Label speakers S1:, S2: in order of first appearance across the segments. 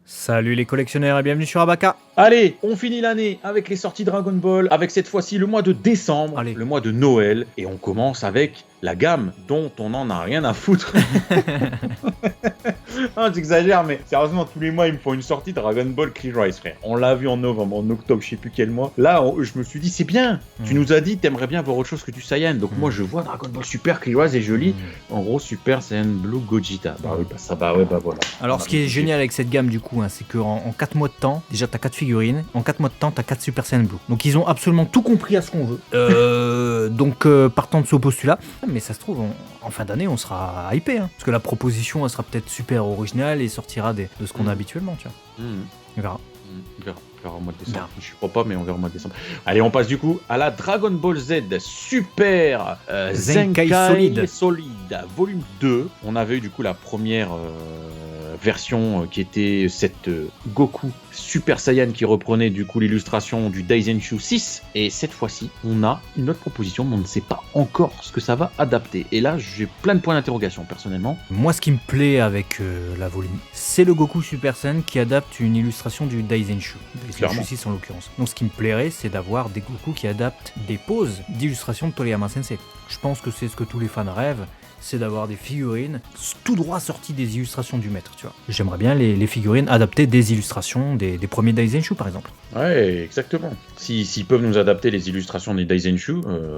S1: Salut les collectionneurs et bienvenue sur Abaka.
S2: Allez, on finit l'année avec les sorties Dragon Ball, avec cette fois-ci le mois de décembre,
S1: Allez.
S2: le mois de Noël, et on commence avec la gamme dont on en a rien à foutre. Non, j'exagère, mais sérieusement, tous les mois, ils me font une sortie Dragon Ball Clear Rise, frère. On l'a vu en novembre, en octobre, je sais plus quel mois. Là, je me suis dit, c'est bien. Tu nous as dit, t'aimerais bien voir autre chose que du Saiyan. Donc moi, je vois Dragon Ball Super Clear Rise et je lis, en gros, Super Saiyan Blue Gogeta. Bah oui, bah ça, bah ouais, bah voilà.
S1: Alors ce qui est génial avec cette gamme du coup, c'est qu'en 4 mois de temps, déjà t'as 4 figurines, en 4 mois de temps t'as 4 Super Saiyan Blue. Donc ils ont absolument tout compris à ce qu'on veut. Donc partant de ce postulat, mais ça se trouve, en fin d'année on sera hypé, hein, parce que la proposition elle sera peut-être super originale et sortira de ce qu'on a habituellement, tu vois. On verra.
S2: On verra au mois de décembre. Je crois pas, mais on verra au mois de décembre. Allez, on passe du coup à la Dragon Ball Z Super Zenkai Solid volume 2. On avait eu du coup la première version qui était cette Goku Super Saiyan qui reprenait du coup l'illustration du Daizenshu 6. Et cette fois-ci, on a une autre proposition, mais on ne sait pas encore ce que ça va adapter. Et là, j'ai plein de points d'interrogation personnellement.
S1: Moi, ce qui me plaît avec la volume, c'est le Goku Super Saiyan qui adapte une illustration du Daizenshu. Daizenshu 6 en l'occurrence. Donc, ce qui me plairait, c'est d'avoir des Goku qui adaptent des poses d'illustration de Toriyama Sensei. Je pense que c'est ce que tous les fans rêvent, c'est d'avoir des figurines tout droit sorties des illustrations du maître, tu vois. J'aimerais bien les figurines adapter des illustrations des premiers Daizenshu, par exemple.
S2: Ouais, exactement. S'ils peuvent nous adapter les illustrations des Daizenshu,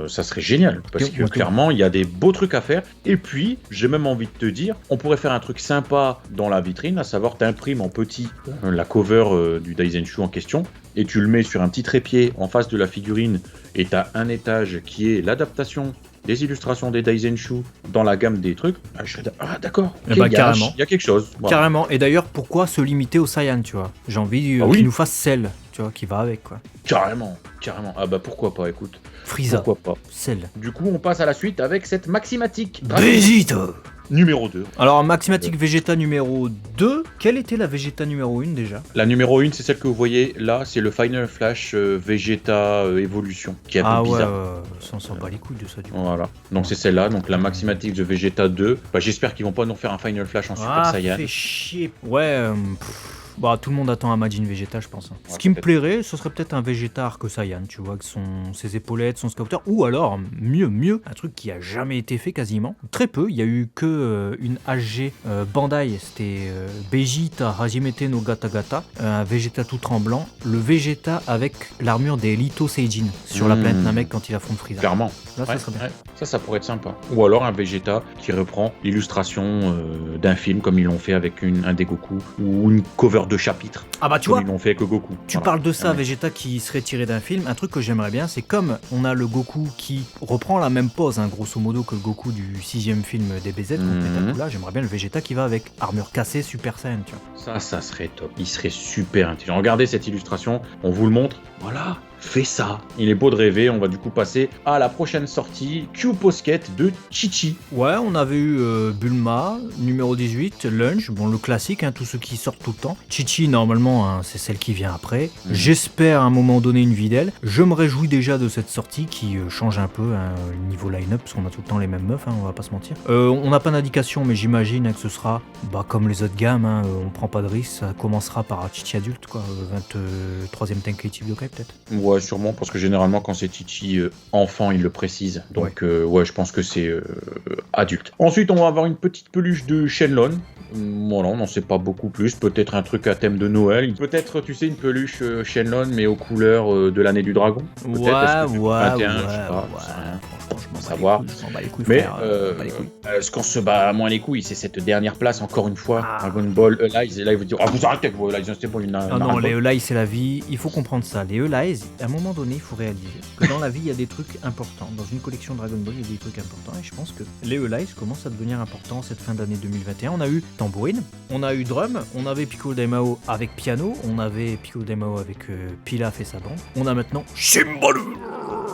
S2: ça serait génial. Parce que clairement, il y a des beaux trucs à faire. Et puis, j'ai même envie de te dire, on pourrait faire un truc sympa dans la vitrine, à savoir t'imprimes en petit la cover du Daizenshu en question, et tu le mets sur un petit trépied en face de la figurine, et t'as un étage qui est l'adaptation des illustrations des Daizenshu dans la gamme des trucs. Ah d'accord, okay,
S1: carrément.
S2: Il y a quelque chose. Voilà.
S1: Carrément. Et d'ailleurs, pourquoi se limiter au Saiyan, tu vois? J'ai envie qu'il nous fasse Cell, tu vois, qui va avec, quoi.
S2: Carrément. Ah bah pourquoi pas, écoute.
S1: Frieza.
S2: Pourquoi pas.
S1: Cell.
S2: Du coup, on passe à la suite avec cette Maximatic
S1: Vegeta
S2: numéro 2.
S1: Alors, Maximatic Vegeta numéro 2, quelle était la Vegeta numéro 1 déjà?
S2: La numéro 1, c'est celle que vous voyez là, c'est le Final Flash Vegeta Evolution, qui est un peu bizarre.
S1: Ça on s'en bat les couilles de ça du coup.
S2: Voilà, donc c'est celle-là, donc la Maximatic de Vegeta 2. Bah, j'espère qu'ils vont pas nous faire un Final Flash en Super Saiyan.
S1: Fait chier. Ouais, bah, tout le monde attend un Majin Vegeta, je pense. Ce qui me plairait, ce serait peut-être un Vegeta Arc Saiyan, tu vois, avec ses épaulettes, son scouter, ou alors, mieux, un truc qui a jamais été fait quasiment. Très peu, il y a eu que une HG Bandai, c'était Vegeta Hajimete no Gata Gata, un Vegeta tout tremblant, le Vegeta avec l'armure des Lito Seijin sur la planète Namek quand il affronte Frieza.
S2: Clairement.
S1: Là, ça serait bien.
S2: Ouais. Ça pourrait être sympa. Ou alors un Vegeta qui reprend l'illustration d'un film, comme ils l'ont fait avec un des Goku, ou une cover de chapitre.
S1: Ah bah tu vois,
S2: ils l'ont fait avec Goku.
S1: Tu parles de ça, Vegeta qui serait tiré d'un film. Un truc que j'aimerais bien, c'est comme on a le Goku qui reprend la même pose, hein, grosso modo, que le Goku du 6ème film DBZ, là, j'aimerais bien le Vegeta qui va avec armure cassée Super Saiyan, tu vois.
S2: Ça serait top. Il serait super intelligent. Regardez cette illustration, on vous le montre. Voilà. Fais ça. Il est beau de rêver. On va du coup passer à la prochaine sortie, Q-Posket de Chi-Chi.
S1: Ouais, on avait eu Bulma, numéro 18, Lunch, bon le classique, hein, tous ceux qui sortent tout le temps. Chi-Chi, normalement, hein, c'est celle qui vient après. J'espère à un moment donné une vie d'elle. Je me réjouis déjà de cette sortie qui change un peu niveau line-up, parce qu'on a tout le temps les mêmes meufs, hein, on va pas se mentir. On n'a pas d'indication, mais j'imagine que ce sera comme les autres gammes, hein, on prend pas de risque, ça commencera par Chi-Chi adulte, quoi, 23ème Tenkaichi Budokai peut-être.
S2: Ouais, sûrement, parce que généralement, quand c'est Chi-Chi enfant, il le précise. Donc, ouais, je pense que c'est adulte. Ensuite, on va avoir une petite peluche de Shenlong. Voilà, on n'en sait pas beaucoup plus. Peut-être un truc à thème de Noël. Peut-être, tu sais, une peluche Shenlong, mais aux couleurs de l'année du dragon. Peut-être, je sais pas, franchement, savoir. Mais ce qu'on se bat moins les couilles, c'est cette dernière place, encore une fois. Dragon Ball Elize. Et là, il vous dire, vous arrêtez avec vos Elize, c'est bon,
S1: non, les Elize, c'est la vie. Il faut comprendre ça. Les Elize, à un moment donné, il faut réaliser que dans la vie, il y a des trucs importants. Dans une collection Dragon Ball, il y a des trucs importants. Et je pense que les Elize commencent à devenir importants cette fin d'année 2021. On a eu Tambourine, on a eu Drum, on avait Piccolo Daimao avec piano, on avait Piccolo Daimao avec Pilaf et sa bande. On a maintenant Shimbaru.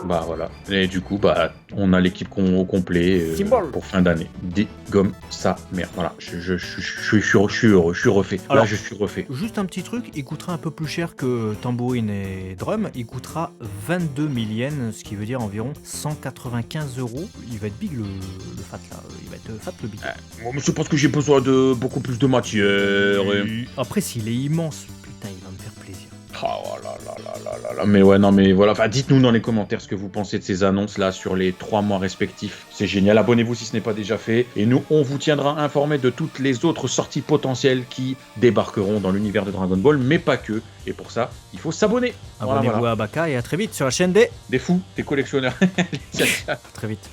S2: Bah voilà. Et du coup, bah on a l'équipe au complet
S1: Symbol.
S2: pour fin d'année. Des gommes sa mère. Voilà, je suis heureux, je suis refait.
S1: Alors,
S2: Là, je suis refait.
S1: Juste un petit truc, il coûtera un peu plus cher que tambourine et drum, il coûtera 22 000 yens, ce qui veut dire environ 195 €. Il va être big le fat là, il va être fat le big.
S2: Mais c'est parce que j'ai besoin de beaucoup plus de matière.
S1: Après, s'il est immense, putain, il va me faire plaisir.
S2: Oh là là là là là là. Mais ouais, non, mais voilà. Enfin, dites-nous dans les commentaires ce que vous pensez de ces annonces là sur les 3 mois respectifs. C'est génial. Abonnez-vous si ce n'est pas déjà fait. Et nous, on vous tiendra informé de toutes les autres sorties potentielles qui débarqueront dans l'univers de Dragon Ball, mais pas que. Et pour ça, il faut s'abonner.
S1: Abonnez-vous à Baka et à très vite sur la chaîne des...
S2: Des fous, des collectionneurs. Ciao, ciao.
S1: À très vite.